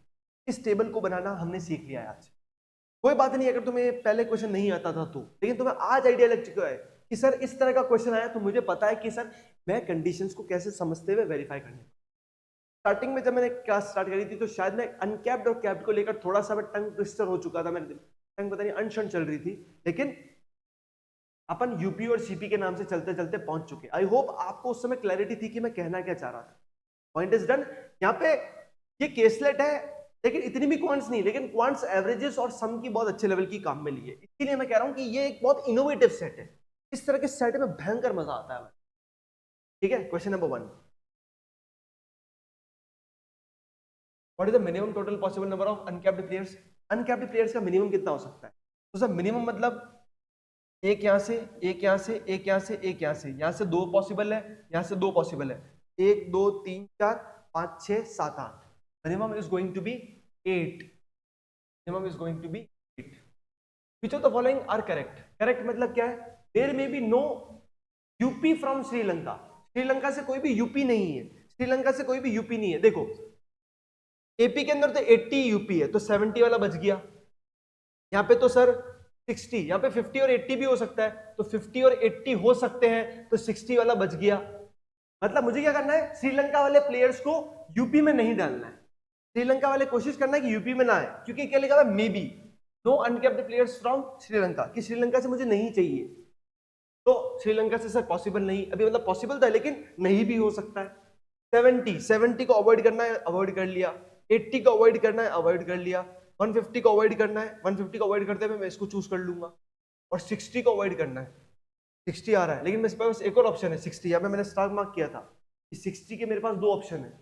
इस टेबल को बनाना हमने सीख लिया है आज। कोई बात नहीं अगर तुम्हें पहले क्वेश्चन नहीं आता था तो, लेकिन तुम्हें आज आइडिया लग चुका है कि सर इस तरह का क्वेश्चन आया, तो मुझे पता है कि सर मैं कंडीशंस को कैसे समझते हुए वेरीफाई करने। स्टार्टिंग में जब मैंने क्लास स्टार्ट करी थी तो शायद मैं अनकैप्ड और कैप्ड को लेकर थोड़ा सा टंग ट्विस्टर हो चुका था, मेरे टंग पता नहीं अनशन चल रही थी, लेकिन अपन यूपी और सीपी के नाम से चलते चलते पहुंच चुके। आई होप आपको उस समय क्लैरिटी थी कि मैं कहना क्या चाह रहा था। Point is done. यहाँ पे ये केसलेट है, लेकिन इतनी भी क्वांट्स नहीं, लेकिन क्वांट्स एवरेजेस और सम की बहुत अच्छे लेवल की काम में ली है। इसके लिए मैं कह रहा हूं कि ये एक बहुत इनोवेटिव सेट है। इस तरह के सेट में भयंकर मजा आता है, ठीक है। Question number 1, what is the minimum total possible number of uncapped players. Uncapped players का मिनिमम कितना हो सकता है, तो सर मिनिमम मतलब एक यहां से, एक यहां से, एक यहां से, एक यहां से, यहां से 2 पॉसिबल है, यहां से 2 पॉसिबल है, 1 2 3 4 5 6 7 8, minimum is going to be 8, minimum is going to be 8। Which of the following are correct? Correct मतलब क्या है, there may be no UP from Sri Lanka. Sri Lanka से कोई भी यूपी नहीं है, श्रीलंका से कोई भी यूपी नहीं है। देखो एपी के अंदर तो 80 यूपी है, तो 70 वाला बच गया। यहाँ पे तो सर 60, यहाँ पे 50 और 80 भी हो सकता है, तो 50 और 80 हो सकते हैं, तो 60 वाला बच गया। मतलब मुझे क्या करना है, श्रीलंका वाले प्लेयर्स को यूपी में नहीं डालना है, श्रीलंका वाले कोशिश करना है कि यूपी में ना आए, क्योंकि क्या लिखा हुआ है, may be no uncapped players from Sri Lanka, कि श्रीलंका से मुझे नहीं चाहिए। तो श्रीलंका से सर पॉसिबल नहीं, अभी मतलब पॉसिबल था लेकिन नहीं भी हो सकता है। 70 को अवॉइड करना है, अवॉइड कर लिया। 80 को अवॉइड करना है, अवॉइड कर लिया। 150 को अवॉइड करना है, 150 को अवॉइड करते हुए मैं इसको चूज कर लूंगा। और 60 को अवॉइड करना है, 60 आ रहा है, लेकिन मेरे पास एक और ऑप्शन है 60। यहाँ पे मैंने स्टार मार्क किया था कि 60 के मेरे पास 2 ऑप्शन है,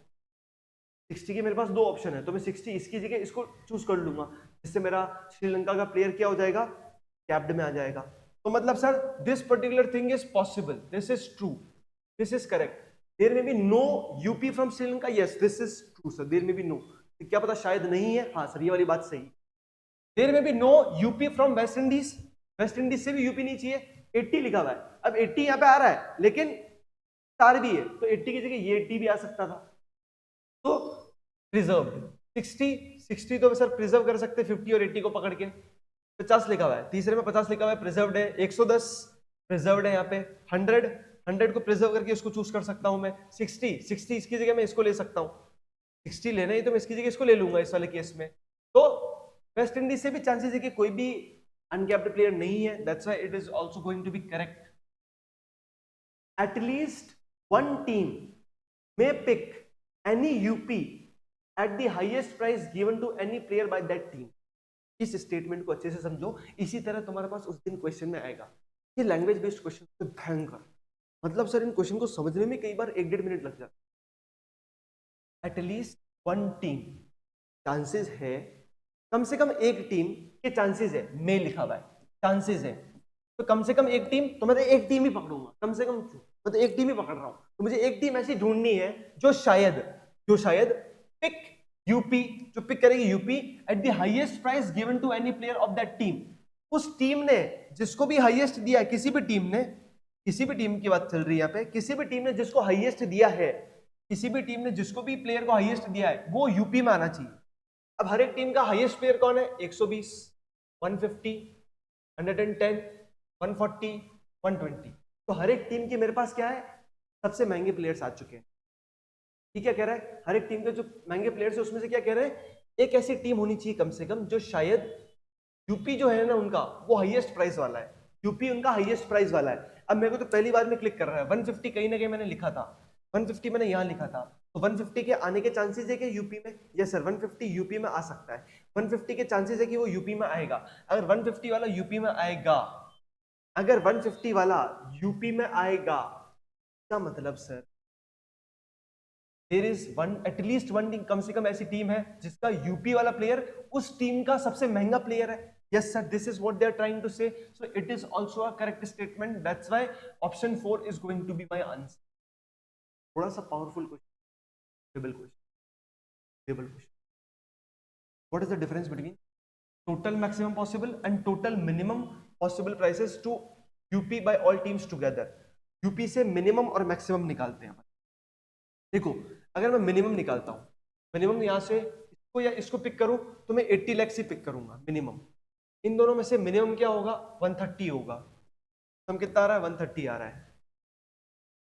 60 के मेरे पास 2 ऑप्शन है, तो मैं 60 इसकी जगह इसको चूज कर लूंगा, जिससे मेरा श्रीलंका का प्लेयर क्या हो जाएगा, कैप्ड में आ जाएगा। तो मतलब sir this particular thing is possible, this is true, this is correct. There may be no UP from Sri Lanka, yes this is true sir. There may be no, क्या पता शायद नहीं है, हाँ सर ये वाली बात सही। There may be no UP from West Indies, वेस्ट इंडीज से भी यूपी नहीं चाहिए, 80 लिखा हुआ है। अब 80 यहाँ पे आ रहा है, लेकिन स्टार भी है, तो 80 की जगह ये 80 भी आ सकता था, तो प्रिजर्व्ड। 60 तो सर प्रिजर्व कर सकते 50 और 80 को पकड़ के। 50 लिखा हुआ है, तीसरे में 50 लिखा हुआ है, प्रिजर्व्ड है। 110 प्रिजर्व्ड है यहाँ पे। 100 को प्रिजर्व करके इसको चूज कर सकता हूं मैं। 60 इसकी जगह मैं इसको ले सकता हूँ, 60 लेना ही तो मैं इसकी जगह इसको ले लूंगा इस वाले केस में। तो वेस्ट इंडीज से भी चांसेस है कि कोई भी अनकैप्ड प्लेयर नहीं है, that's why it is also going to be correct. At least one team may pick any UP at the highest price given to any player by that team. इस statement को अच्छे से समझो। इसी तरह तुम्हारे पास उस दिन क्वेश्चन में आएगा, ये लैंग्वेज बेस्ड क्वेश्चन तो भयंकर, मतलब सर इन क्वेश्चन को समझने में कई बार 1-1.5 मिनट लग जाता। एटलीस्ट वन टीम, चांसेस है कम से कम एक टीम के चांसेस है, मैं लिखा हुआ है चांसेस है, तो कम से कम एक टीम, तो मैं तो एक टीम ही पकड़ूंगा, कम से कम मैं तो एक टीम ही पकड़ रहा हूं, तो मुझे एक टीम ऐसी ढूंढनी है जो शायद पिक यूपी, जो पिक करेगी up at the highest price given to any player of that team. उस टीम ने जिसको भी हाईएस्ट दिया है, किसी भी टीम की बात चल रही है यहाँ पे, किसी भी टीम ने जिसको हाईएस्ट दिया है, किसी भी टीम ने जिसको भी प्लेयर को हाईएस्ट दिया है, वो यूपी में आना चाहिए। अब हर एक टीम का हाईएस्ट प्लेयर कौन है? 120, 150, 110, 140, 120। तो हर एक टीम की मेरे पास क्या है? सबसे महंगे प्लेयर्स आ चुके हैं। ठीक है, कह रहा है हर एक टीम के जो महंगे प्लेयर्स है उसमें से क्या कह रहे हैं, एक ऐसी टीम होनी चाहिए कम से कम जो शायद यूपी जो है ना उनका वो हाईएस्ट प्राइस वाला है, यूपी उनका हाईएस्ट प्राइस वाला है। अब मेरे को तो पहली बार में क्लिक कर रहा है 150, कहीं ना कहीं मैंने लिखा था 150, मैंने यहाँ लिखा था, तो 150 के आने के चांसेस है कि यूपी में, यस सर 150 यूपी में आ सकता है, 150 के चांसेस है कि वो यूपी में आएगा। अगर 150 वाला यूपी में आएगा, अगर 150 वाला यूपी में आएगा, क्या मतलब sir? There is one, at least one team, कम से कम ऐसी टीम है जिसका यूपी वाला प्लेयर उस टीम का सबसे महंगा प्लेयर है। Yes sir, this is what they are trying to say, so it is also a correct statement, that's why option 4 is going to be my answer. थोड़ा सा powerful question, table question. What is the difference between total maximum possible and total minimum possible prices to UP by all teams together? UP से minimum और maximum निकालते हैं। देखो अगर मैं minimum निकालता हूं, मिनिमम यहां से इसको या इसको पिक करूं तो मैं 80 लाख से पिक करूंगा मिनिमम। इन दोनों में से मिनिमम क्या होगा? 130 होगा। हम कितना आ रहा है? 130 आ रहा है।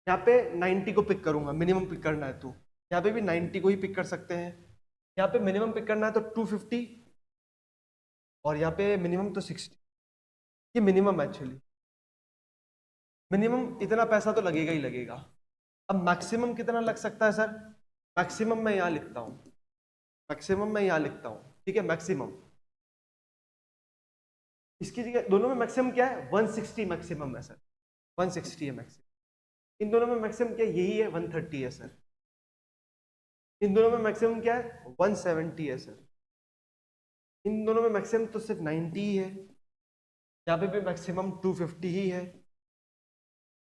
यहाँ पे 90 को पिक करूंगा, मिनिमम पिक करना है तो यहाँ पे भी 90 को ही पिक कर सकते हैं। यहाँ पे मिनिमम पिक करना है तो 250 और यहाँ पे मिनिमम तो 60। ये मिनिमम एक्चुअली, मिनिमम इतना पैसा तो लगेगा ही लगेगा। अब मैक्सिमम कितना लग सकता है सर? मैक्सिमम मैं यहाँ लिखता हूँ, मैक्सिमम मैं यहाँ लिखता हूँ, ठीक है। मैक्सिमम इसकी जगह दोनों में मैक्सिमम क्या है? 160 मैक्सिमम है सर, 160 है मैक्सिमम। इन दोनों में मैक्सिमम क्या है? यही है, 130 है सर। इन दोनों में मैक्सिमम क्या है? 170 है सर। इन दोनों में मैक्सिमम तो सिर्फ 90 ही है। यहाँ पे भी मैक्सिमम 250 ही है,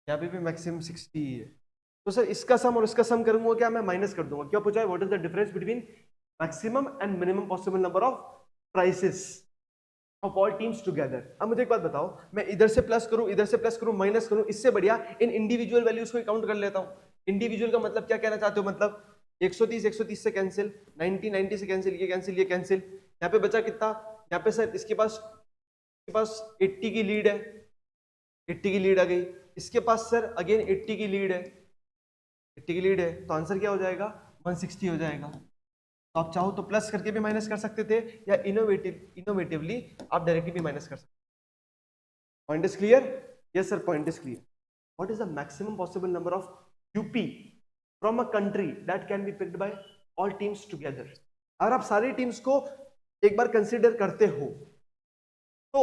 यहाँ पे भी मैक्सिमम 60 ही है। तो सर इसका सम और इसका सम करूंगा क्या? मैं माइनस कर दूंगा। क्या पूछा है? What is the difference between maximum and minimum possible number of prices of all teams together. अब मुझे एक बात बताओ, मैं इधर से प्लस करूं, इधर से प्लस करूं, माइनस करूं, इससे बढ़िया इन इंडिविजुअल वैल्यूज को काउंट कर लेता हूं। इंडिविजुअल का मतलब क्या कहना चाहते हो? मतलब 130 से कैंसिल, 90 से कैंसिल, ये कैंसिल, ये कैंसिल। यहाँ पे बचा कितना? यहाँ पे सर इसके पास 80 की लीड है, 80 की लीड आ गई। इसके पास सर अगेन 80 की लीड है, 80 की लीड है, तो आंसर क्या हो जाएगा? 160 हो जाएगा। तो आप चाहो तो प्लस करके भी माइनस कर सकते थे, या इनोवेटिवली आप डायरेक्टली भी माइनस कर सकते। Point is clear? Yes sir, point is clear. What is the maximum possible number of UP from a country that can be picked bye all teams together? अगर आप सारी टीम्स को एक बार consider करते हो तो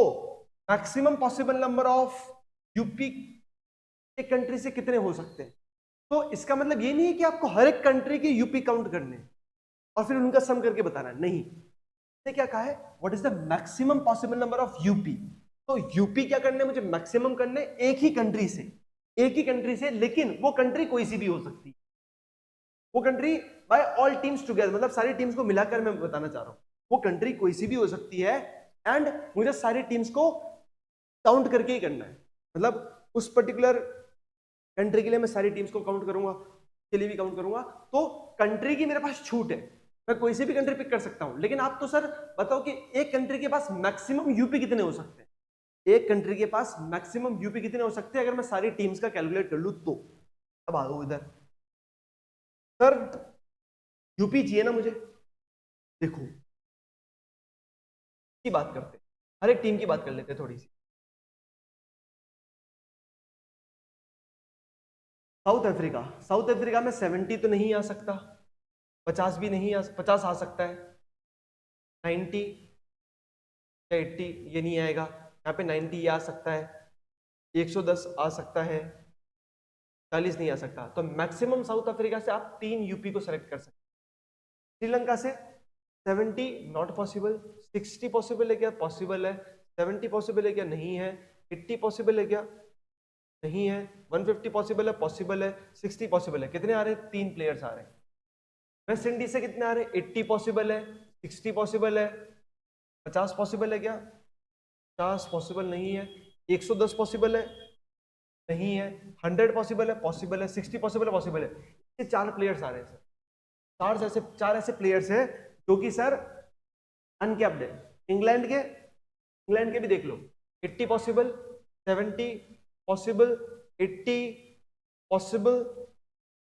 maximum possible number of UP एक country से कितने हो सकते हैं? तो इसका मतलब ये नहीं है कि आपको हर एक कंट्री के यूपी काउंट करने और फिर उनका सम करके बताना है, नहीं। इसने क्या कहा है? What is the maximum possible number of UP? तो यूपी क्या करने? मुझे मैक्सिमम करने एक ही कंट्री से, एक ही कंट्री से, लेकिन वो कंट्री कोई सी भी हो सकती है। वो country bye all teams together, मतलब सारी टीम्स को मिलाकर मैं बताना चाह रहा हूं, वो कंट्री कोई सी भी हो सकती है एंड मुझे सारी टीम्स को काउंट करके ही करना है। मतलब उस पर्टिकुलर कंट्री के लिए मैं सारी टीम्स को काउंट करूंगा, के लिए भी काउंट करूंगा। तो कंट्री की मेरे पास छूट है, मैं कोई सी भी कंट्री पिक कर सकता हूं। लेकिन आप तो सर बताओ कि एक कंट्री के पास मैक्सिमम यूपी कितने हो सकते हैं? एक कंट्री के पास मैक्सिमम यूपी कितने हो सकते हैं अगर मैं सारी टीम्स का कैलकुलेट कर लूं तो? अब आ गो इधर, सर यूपी चाहिए ना मुझे। देखो की बात करते, हर एक टीम की बात कर लेते हैं थोड़ी सी। साउथ अफ्रीका, साउथ अफ्रीका में 70 तो नहीं आ सकता, 50 भी नहीं 50 आ सकता है, 90, क्या 80 ये नहीं आएगा, यहाँ पे 90 ये आ सकता है, 110 आ सकता है, 40 नहीं आ सकता। तो मैक्सिमम साउथ अफ्रीका से आप 3 यूपी को सेलेक्ट कर सकते हैं। श्रीलंका से 70 नॉट पॉसिबल, 60 पॉसिबल है क्या? पॉसिबल है। 70 पॉसिबल है क्या? नहीं है। 80 पॉसिबल है क्या? नहीं है। 150 पॉसिबल है? पॉसिबल है। 60 पॉसिबल है। कितने आ रहे हैं? 3 प्लेयर्स आ रहे हैं। वेस्ट इंडीज से कितने आ रहे हैं? 80 पॉसिबल है, 60 पॉसिबल है, 50 पॉसिबल है क्या? 50 पॉसिबल नहीं है। 110 पॉसिबल है? नहीं है। 100 पॉसिबल है? पॉसिबल है। 60 पॉसिबल है? पॉसिबल है। ये 4 प्लेयर्स आ रहे हैं सर। चार ऐसे प्लेयर्स हैं जो कि सर अनकैप्ड है। इंग्लैंड के भी देख लो, 80 possible, 70 possible, 80 possible,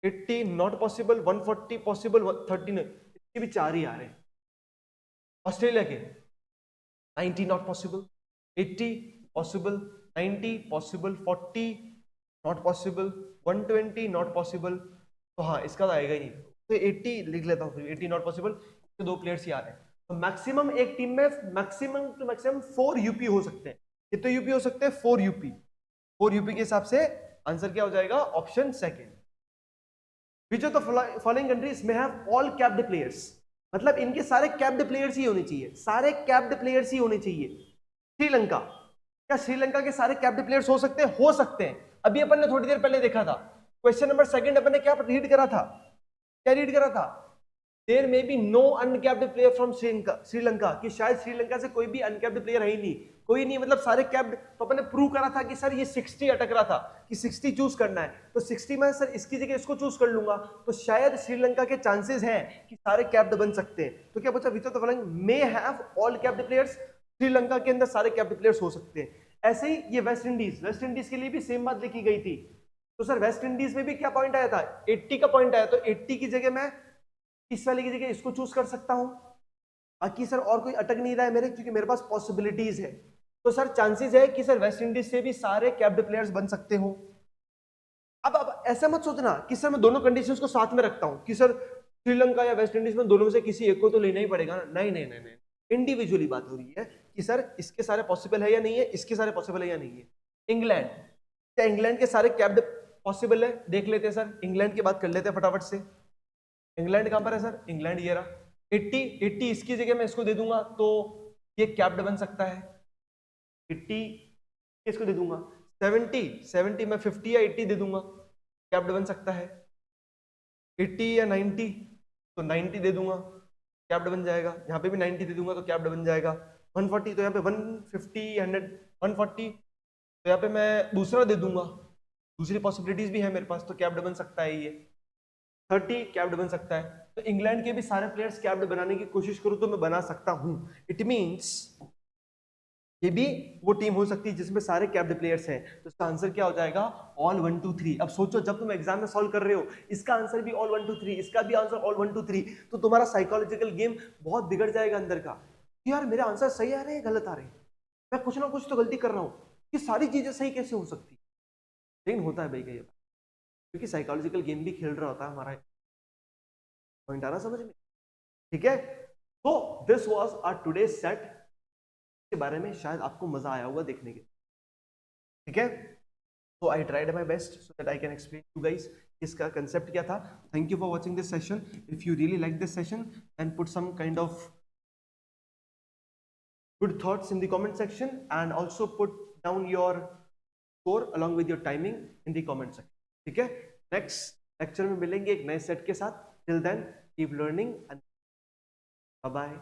80 not possible, 140 possible, 30 नहीं, इसके भी 4 ही आ रहे हैं। ऑस्ट्रेलिया के 90 not possible, 80 possible, 90 possible, 40 not possible, 120 not possible. तो हाँ, इसका तो आएगा ही नहीं, तो 80 लिख लेता हूँ, 80 नॉट पॉसिबल। तो 2 प्लेयर्स ही आ रहे हैं। तो मैक्सिमम एक टीम में मैक्सिमम टू मैक्सिमम 4 यूपी हो सकते हैं। कितने यूपी हो सकते हैं? 4 यूपी। 4 यूपी के हिसाब से आंसर क्या हो जाएगा? Option second. Which of the following countries may have all capped players? मतलब इनके सारे कैप्ड प्लेयर्स ही होने चाहिए, सारे कैप्ड प्लेयर्स ही होने चाहिए। श्रीलंका, क्या श्रीलंका के सारे कैप्ड प्लेयर्स हो सकते हैं? हो सकते हैं। अभी अपन ने थोड़ी देर पहले देखा था, क्वेश्चन नंबर सेकंड अपन ने क्या रीड करा था? क्या रीड करा था? There may be no uncapped player from Sri Lanka, कि शायद श्रीलंका से कोई भी अनकैप्ड प्लेयर है ही नहीं, कोई नहीं, मतलब सारे कैप्ड। तो अपन ने प्रूव करा था कि सर ये 60 अटक रहा था, कि 60 चूज करना है, तो 60 में सर इसकी जगह इसको चूज कर लूंगा, तो शायद श्रीलंका के चांसेस हैं कि सारे कैप्ड बन सकते हैं। तो क्या बचा? विच of the following may have all capped players? Sri Lanka के अंदर सारे कैप्ड प्लेयर्स हो सकते हैं। ऐसे ही ये वेस्ट इंडीज के लिए भी सेम बात लिखी गई थी। तो सर वेस्ट इंडीज में भी क्या पॉइंट आया था? 80 का पॉइंट आया, तो 80 की जगह मैं इस वाले की जगह इसको चूज कर सकता हूं। बाकी सर और कोई अटक नहीं रहा है मेरे, क्योंकि मेरे पास पॉसिबिलिटीज है। तो सर चांसेस है कि सर वेस्ट इंडीज से भी सारे कैप्ड प्लेयर्स बन सकते हो। अब ऐसा मत सोचना कि सर मैं दोनों कंडीशंस को साथ में रखता हूं, कि सर श्रीलंका या वेस्ट इंडीज में दोनों में से किसी एक को तो लेना ही पड़ेगा ना। नहीं नहीं नहीं नहीं, इंडिविजुअली बात हो रही है कि सर इसके सारे पॉसिबल है या नहीं है, इसके सारे पॉसिबल है या नहीं है। इंग्लैंड, क्या इंग्लैंड के सारे कैप्ड पॉसिबल है? देख लेते हैं सर, इंग्लैंड की बात कर लेते हैं फटाफट से। इंग्लैंड कहां पर है सर? इंग्लैंड ये रहा। 80 इसकी जगह मैं इसको दे दूंगा तो ये कैप्ड बन सकता है। 80 इसको दे दूंगा। 70 मैं 50 या 80 दे दूंगा, कैप्ड बन सकता है। 80 या 90 तो 90 दे दूंगा, कैप्ड बन जाएगा। यहाँ पे भी 90 दे दूंगा तो कैप्ड बन जाएगा। 140 तो यहाँ पे 150, 100, 140 तो यहाँ पे मैं दूसरा दे दूंगा, दूसरी पॉसिबिलिटीज भी है मेरे पास, तो कैप्ड बन सकता है ये। 30 कैप्ड बन सकता है। तो इंग्लैंड के भी सारे प्लेयर्स कैप्ड बनाने की कोशिश करूं तो मैं बना सकता हूं। इट मींस ये भी वो टीम हो सकती है जिसमें सारे कैप्ड प्लेयर्स हैं। तो इसका आंसर क्या हो जाएगा? ऑल 1 2 3। अब सोचो, जब तुम एग्जाम में सॉल्व कर रहे हो, इसका आंसर भी ऑल 1 2 3, इसका भी आंसर ऑल 1 2 3, तो तुम्हारा साइकोलॉजिकल गेम बहुत बिगड़ जाएगा अंदर का, कि यार मेरे आंसर सही आ रहे हैं गलत आ रहे हैं, मैं कुछ ना कुछ तो गलती कर रहा हूं, कि सारी चीजें सही कैसे हो सकती। लेकिन होता है भाई का ये, क्योंकि साइकोलॉजिकल गेम भी खेल रहा होता है हमारा। पॉइंट आ रहा समझ में? ठीक है। तो this was our today set, के बारे में शायद आपको मजा आया होगा देखने के। ठीक है, तो I tried my best so that I can explain you guys इसका कंसेप्ट क्या था। Thank you for watching this session. If you really like this session then put some kind of good thoughts in the comment section and also put down your score along with your timing in the comment section. ठीक है, next lecture में मिलेंगे एक नए set के साथ। Till then keep learning and bye bye.